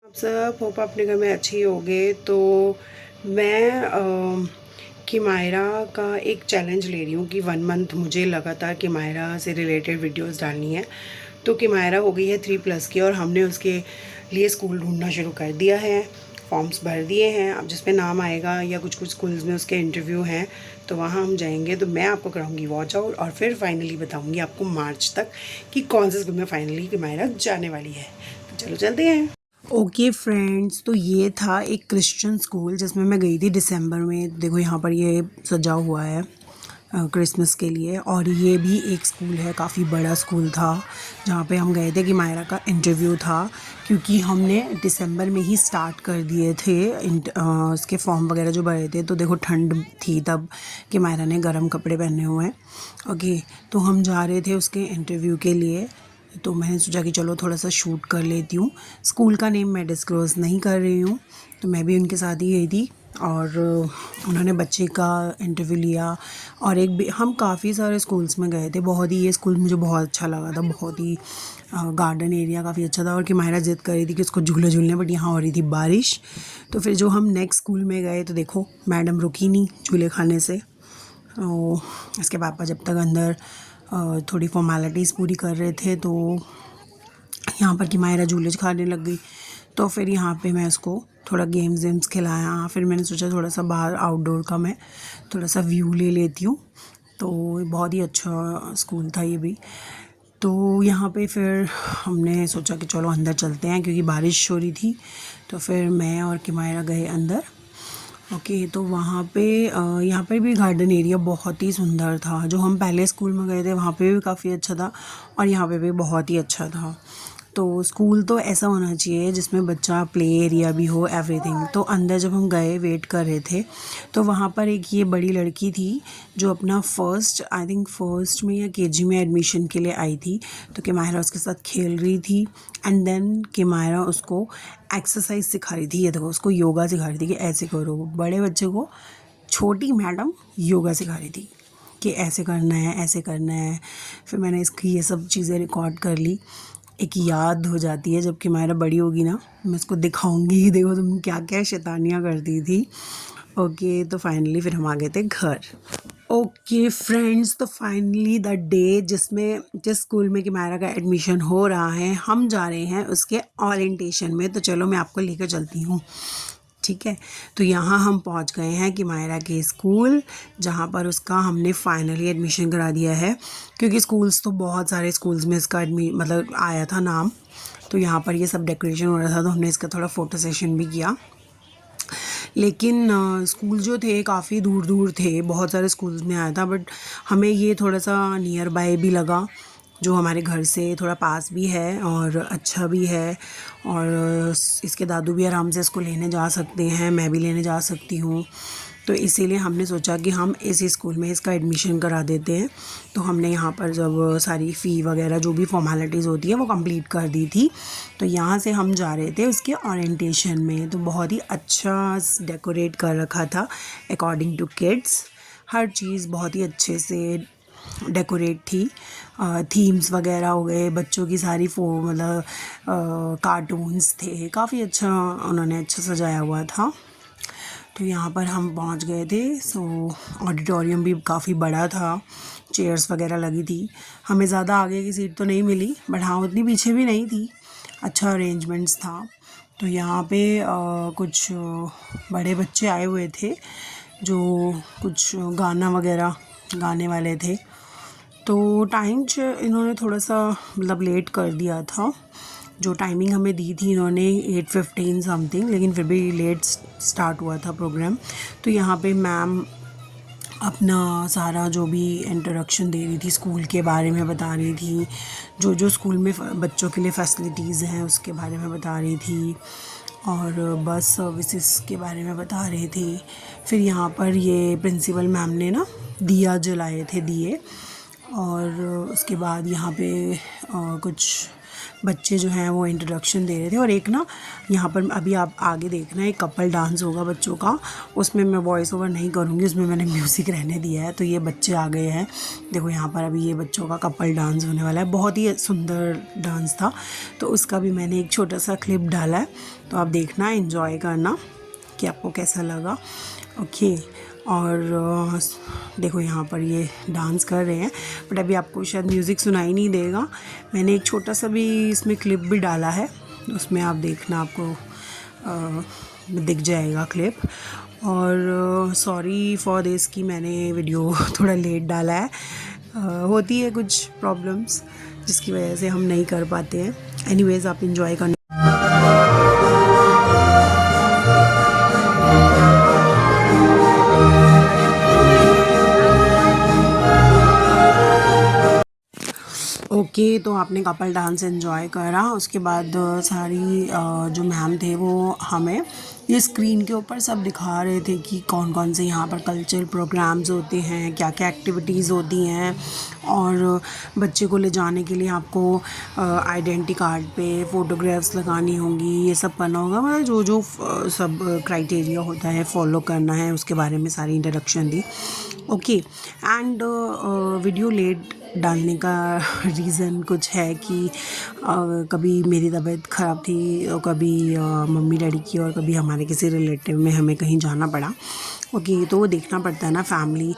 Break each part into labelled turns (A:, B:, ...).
A: आप सब होप अपने घर में अच्छे ही होंगे। तो मैं किमायरा का एक चैलेंज ले रही हूँ कि 1 मंथ मुझे लगातार किमायरा से रिलेटेड वीडियोस डालनी है। तो किमायरा हो गई है 3+ की और हमने उसके लिए स्कूल ढूंढना शुरू कर दिया है। फॉर्म्स भर दिए हैं। अब जिस पे नाम आएगा या कुछ कुछ स्कूल्स में उसके इंटरव्यू हैं तो वहाँ हम जाएंगे। तो मैं आपको कराऊंगी वॉच आउट और फिर फाइनली बताऊंगी आपको मार्च तक कि कौन से स्कूल में फाइनली किमायरा जाने वाली है। तो चलो चलते हैं। ओके फ्रेंड्स, तो ये था एक क्रिश्चियन स्कूल जिसमें मैं गई थी दिसंबर में। देखो यहाँ पर ये सजा हुआ है क्रिसमस के लिए। और ये भी एक स्कूल है, काफ़ी बड़ा स्कूल था जहाँ पे हम गए थे कि मायरा का इंटरव्यू था। क्योंकि हमने दिसंबर में ही स्टार्ट कर दिए थे उसके फॉर्म वगैरह जो भरे थे। तो देखो ठंड थी तब कि मायरा ने गर्म कपड़े पहने हुए हैं। ओके, तो हम जा रहे थे उसके इंटरव्यू के लिए। तो मैंने सोचा कि चलो थोड़ा सा शूट कर लेती हूँ। स्कूल का नेम मैं डिस्क्लोज़ नहीं कर रही हूँ। तो मैं भी उनके साथ ही गई थी और उन्होंने बच्चे का इंटरव्यू लिया। और एक भी हम काफ़ी सारे स्कूल्स में गए थे। बहुत ही ये स्कूल मुझे बहुत अच्छा लगा था। बहुत ही गार्डन एरिया काफ़ी अच्छा था। और कि मायरा जिद कर रही थी कि उसको झूले झूलने, बट यहाँ हो रही थी बारिश। तो फिर जो हम नेक्स्ट स्कूल में गए तो देखो मैडम रुकी नहीं झूले खाने से। तो इसके पापा जब तक अंदर थोड़ी फॉर्मेलिटीज़ पूरी कर रहे थे तो यहाँ पर कि मायरा झूले खाने लग गई। तो फिर यहाँ पे मैं उसको थोड़ा गेम्स वेम्स खिलाया। फिर मैंने सोचा थोड़ा सा बाहर आउटडोर का मैं थोड़ा सा व्यू ले लेती हूँ। तो बहुत ही अच्छा स्कूल था ये भी। तो यहाँ पे फिर हमने सोचा कि चलो अंदर चलते हैं क्योंकि बारिश हो रही थी। तो फिर मैं और किमायरा गए अंदर। ओके, तो वहाँ पे यहाँ पर भी गार्डन एरिया बहुत ही सुंदर था। जो हम पहले स्कूल में गए थे वहाँ पे भी काफ़ी अच्छा था और यहाँ पे भी बहुत ही अच्छा था। तो स्कूल तो ऐसा होना चाहिए जिसमें बच्चा प्ले एरिया भी हो, एवरीथिंग। तो अंदर जब हम गए वेट कर रहे थे तो वहाँ पर एक ये बड़ी लड़की थी जो अपना फर्स्ट, आई थिंक फर्स्ट में या केजी में एडमिशन के लिए आई थी। तो किमायरा उसके साथ खेल रही थी एंड देन किमायरा उसको एक्सरसाइज सिखा रही थी। ये देखो उसको योगा सिखा रही थी कि ऐसे करो। बड़े बच्चे को छोटी मैडम योगा सिखा रही थी कि ऐसे करना है, ऐसे करना है। फिर मैंने इसकी ये सब चीज़ें रिकॉर्ड कर ली। एक याद हो जाती है। जब किमायरा बड़ी होगी ना मैं उसको दिखाऊंगी, देखो तुम क्या क्या शैतानियाँ करती थी। ओके, तो फाइनली फिर हम आ गए थे घर। ओके फ्रेंड्स, तो फाइनली द डे जिस स्कूल में किमायरा का एडमिशन हो रहा है, हम जा रहे हैं उसके ओरिएंटेशन में। तो चलो मैं आपको लेकर चलती हूँ। ठीक है, तो यहाँ हम पहुँच गए हैं किमायरा के स्कूल, जहाँ पर उसका हमने फाइनली एडमिशन करा दिया है। क्योंकि स्कूल्स तो बहुत सारे स्कूल्स में इसका मतलब आया था नाम। तो यहाँ पर ये सब डेकोरेशन हो रहा था तो हमने इसका थोड़ा फ़ोटो सेशन भी किया। लेकिन स्कूल जो थे काफ़ी दूर दूर थे, बहुत सारे स्कूल्स में आया था। बट हमें ये थोड़ा सा नियर बाय भी लगा, जो हमारे घर से थोड़ा पास भी है और अच्छा भी है। और इसके दादू भी आराम से इसको लेने जा सकते हैं, मैं भी लेने जा सकती हूँ। तो इसीलिए हमने सोचा कि हम इसी स्कूल में इसका एडमिशन करा देते हैं। तो हमने यहाँ पर जब सारी फ़ी वगैरह जो भी फॉर्मेलिटीज़ होती है वो कंप्लीट कर दी थी। तो यहाँ से हम जा रहे थे उसके ओरिएंटेशन में। तो बहुत ही अच्छा डेकोरेट कर रखा था अकॉर्डिंग टू किड्स। हर चीज़ बहुत ही अच्छे से डेकोरेट थी। थीम्स वगैरह हो गए, बच्चों की सारी मतलब कार्टून्स थे। काफ़ी अच्छा उन्होंने अच्छा सजाया हुआ था। तो यहाँ पर हम पहुँच गए थे। सो ऑडिटोरियम भी काफ़ी बड़ा था, चेयर्स वगैरह लगी थी। हमें ज़्यादा आगे की सीट तो नहीं मिली, बट हाँ उतनी पीछे भी नहीं थी। अच्छा अरेंजमेंट्स था। तो यहाँ पे कुछ बड़े बच्चे आए हुए थे जो कुछ गाना वगैरह गाने वाले थे। तो टाइम इन्होंने थोड़ा सा मतलब लेट कर दिया था। जो टाइमिंग हमें दी थी इन्होंने 8:15 समथिंग, लेकिन फिर भी लेट स्टार्ट हुआ था प्रोग्राम। तो यहाँ पे मैम अपना सारा जो भी इंट्रोडक्शन दे रही थी, स्कूल के बारे में बता रही थी। जो जो स्कूल में बच्चों के लिए फ़ैसिलिटीज़ हैं उसके बारे में बता रही थी और बस सर्विसेज के बारे में बता रहे थे। फिर यहाँ पर ये प्रिंसिपल मैम ने ना दिया जलाए थे दिए। और उसके बाद यहाँ पे कुछ बच्चे जो हैं वो इंट्रोडक्शन दे रहे थे। और एक ना यहाँ पर अभी आप आगे देखना एक कपल डांस होगा बच्चों का, उसमें मैं वॉइस ओवर नहीं करूँगी, उसमें मैंने म्यूज़िक रहने दिया है। तो ये बच्चे आ गए हैं, देखो यहाँ पर अभी ये बच्चों का कपल डांस होने वाला है। बहुत ही सुंदर डांस था, तो उसका भी मैंने एक छोटा सा क्लिप डाला है, तो आप देखना, एंजॉय करना कि आपको कैसा लगा। ओके, और देखो यहाँ पर ये डांस कर रहे हैं, बट अभी आपको शायद म्यूज़िक सुनाई नहीं देगा। मैंने एक छोटा सा भी इसमें क्लिप भी डाला है, उसमें आप देखना, आपको दिख जाएगा क्लिप। और सॉरी फॉर दिस कि मैंने वीडियो थोड़ा लेट डाला है, होती है कुछ प्रॉब्लम्स जिसकी वजह से हम नहीं कर पाते हैं। एनीवेज़ आप इंजॉय करना। ओके, तो आपने कपल डांस एंजॉय करा। उसके बाद सारी जो मैम थे वो हमें ये स्क्रीन के ऊपर सब दिखा रहे थे कि कौन कौन से यहाँ पर कल्चरल प्रोग्राम्स होते हैं, क्या क्या एक्टिविटीज़ होती हैं। और बच्चे को ले जाने के लिए आपको आइडेंटिटी कार्ड पे फ़ोटोग्राफ्स लगानी होंगी, ये सब करना होगा, मतलब जो जो सब क्राइटेरिया होता है फॉलो करना है, उसके बारे में सारी इंट्रोडक्शन दी। ओके, एंड वीडियो लेट डालने का रीज़न कुछ है कि कभी मेरी तबीयत ख़राब थी, और कभी मम्मी डैडी की, और कभी हमारे किसी रिलेटिव में हमें कहीं जाना पड़ा। ओके, तो वो देखना पड़ता है ना फैमिली।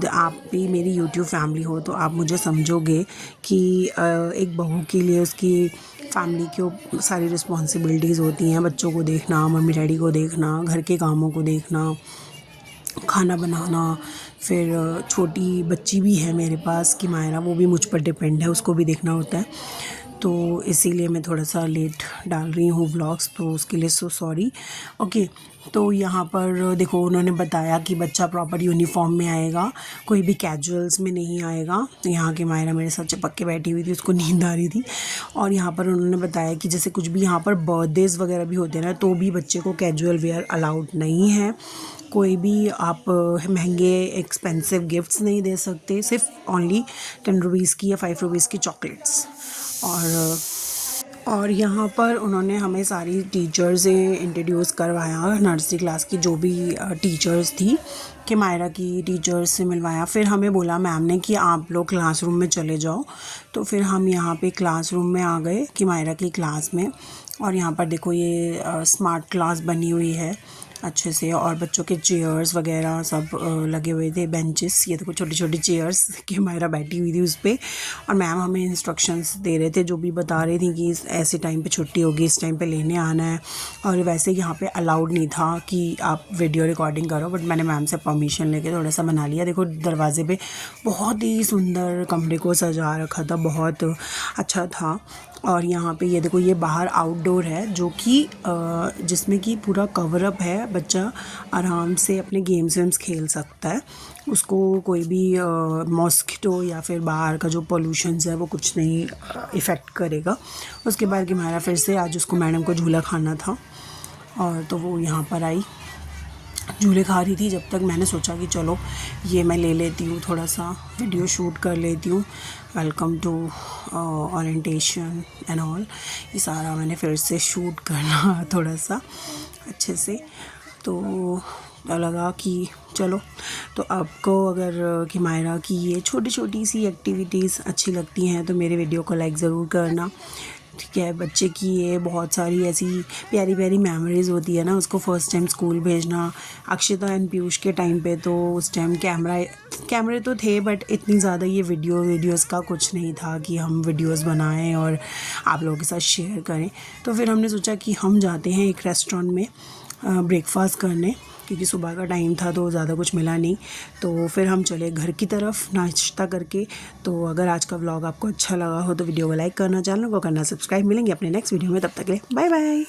A: आप भी मेरी यूट्यूब फैमिली हो तो आप मुझे समझोगे कि एक बहू के लिए उसकी फैमिली की सारी रिस्पॉन्सिबिलिटीज़ होती हैं, बच्चों को देखना, मम्मी डैडी को देखना, घर के कामों को देखना, खाना बनाना। फिर छोटी बच्ची भी है मेरे पास कि मायरा, वो भी मुझ पर डिपेंड है, उसको भी देखना होता है। तो इसीलिए मैं थोड़ा सा लेट डाल रही हूँ व्लॉग्स, तो उसके लिए सो सॉरी। ओके, तो यहाँ पर देखो उन्होंने बताया कि बच्चा प्रॉपर यूनिफॉर्म में आएगा, कोई भी कैजुअल्स में नहीं आएगा। तो यहाँ की मायरा मेरे साथ चिपक के बैठी हुई थी, उसको नींद आ रही थी। और यहाँ पर उन्होंने बताया कि जैसे कुछ भी यहाँ पर बर्थडेज़ वगैरह भी होते हैं ना, तो भी बच्चे को कैजुअल वेयर अलाउड नहीं है। कोई भी आप महंगे एक्सपेंसिव गिफ्ट्स नहीं दे सकते, सिर्फ ओनली 10 रुपीज़ की या 5 रुपीज़ की चॉकलेट्स। और यहाँ पर उन्होंने हमें सारी टीचर्स से इंट्रोड्यूस करवाया, नर्सरी क्लास की जो भी टीचर्स थी, कि मायरा की टीचर्स से मिलवाया। फिर हमें बोला मैम ने कि आप लोग क्लासरूम में चले जाओ। तो फिर हम यहाँ पे क्लासरूम में आ गए कि मायरा की क्लास में। और यहाँ पर देखो ये स्मार्ट क्लास बनी हुई है अच्छे से, और बच्चों के चेयर्स वगैरह सब लगे हुए थे, बेंचेस। ये देखो छोटी छोटी चेयर्स कि मायरा बैठी हुई थी उस पर। और मैम हमें इंस्ट्रक्शंस दे रहे थे, जो भी बता रही थी कि ऐसे टाइम पे छुट्टी होगी, इस टाइम पे लेने आना है। और वैसे यहाँ पे अलाउड नहीं था कि आप वीडियो रिकॉर्डिंग करो, बट मैंने मैम से परमिशन लेके थोड़ा सा बना लिया। देखो दरवाजे पे बहुत ही सुंदर कमरे को सजा रखा था, बहुत अच्छा था। और यहाँ पे ये देखो ये बाहर आउटडोर है, जो कि जिसमें कि पूरा कवर अप है, बच्चा आराम से अपने गेम्स वेम्स खेल सकता है, उसको कोई भी मॉस्किटो या फिर बाहर का जो पोल्यूशंस है वो कुछ नहीं इफ़ेक्ट करेगा। उसके बाद कि हमारा फिर से आज उसको मैडम को झूला खाना था, और तो वो यहाँ पर आई, झूले खा रही थी। जब तक मैंने सोचा कि चलो ये मैं ले लेती हूँ, थोड़ा सा वीडियो शूट कर लेती हूँ, welcome to orientation and all, ये सारा मैंने फिर से शूट करना थोड़ा सा अच्छे से। तो लगा कि चलो, तो आपको अगर कि मायरा की ये छोटी छोटी सी एक्टिविटीज़ अच्छी लगती हैं तो मेरे वीडियो को लाइक ज़रूर करना, ठीक है। बच्चे की ये बहुत सारी ऐसी प्यारी प्यारी मेमोरीज़ होती है ना, उसको फ़र्स्ट टाइम स्कूल भेजना। अक्षिता एंड पीयूष के टाइम पे तो उस टाइम कैमरे तो थे, बट इतनी ज़्यादा ये वीडियोज़ का कुछ नहीं था कि हम वीडियोज़ बनाएं और आप लोगों के साथ शेयर करें। तो फिर हमने सोचा कि हम जाते हैं एक रेस्टोरेंट में ब्रेकफास्ट करने, क्योंकि सुबह का टाइम था तो ज़्यादा कुछ मिला नहीं। तो फिर हम चले घर की तरफ नाश्ता करके। तो अगर आज का व्लॉग आपको अच्छा लगा हो तो वीडियो को लाइक करना, चैनल को करना सब्सक्राइब। मिलेंगे अपने नेक्स्ट वीडियो में, तब तक के लिए बाय बाय।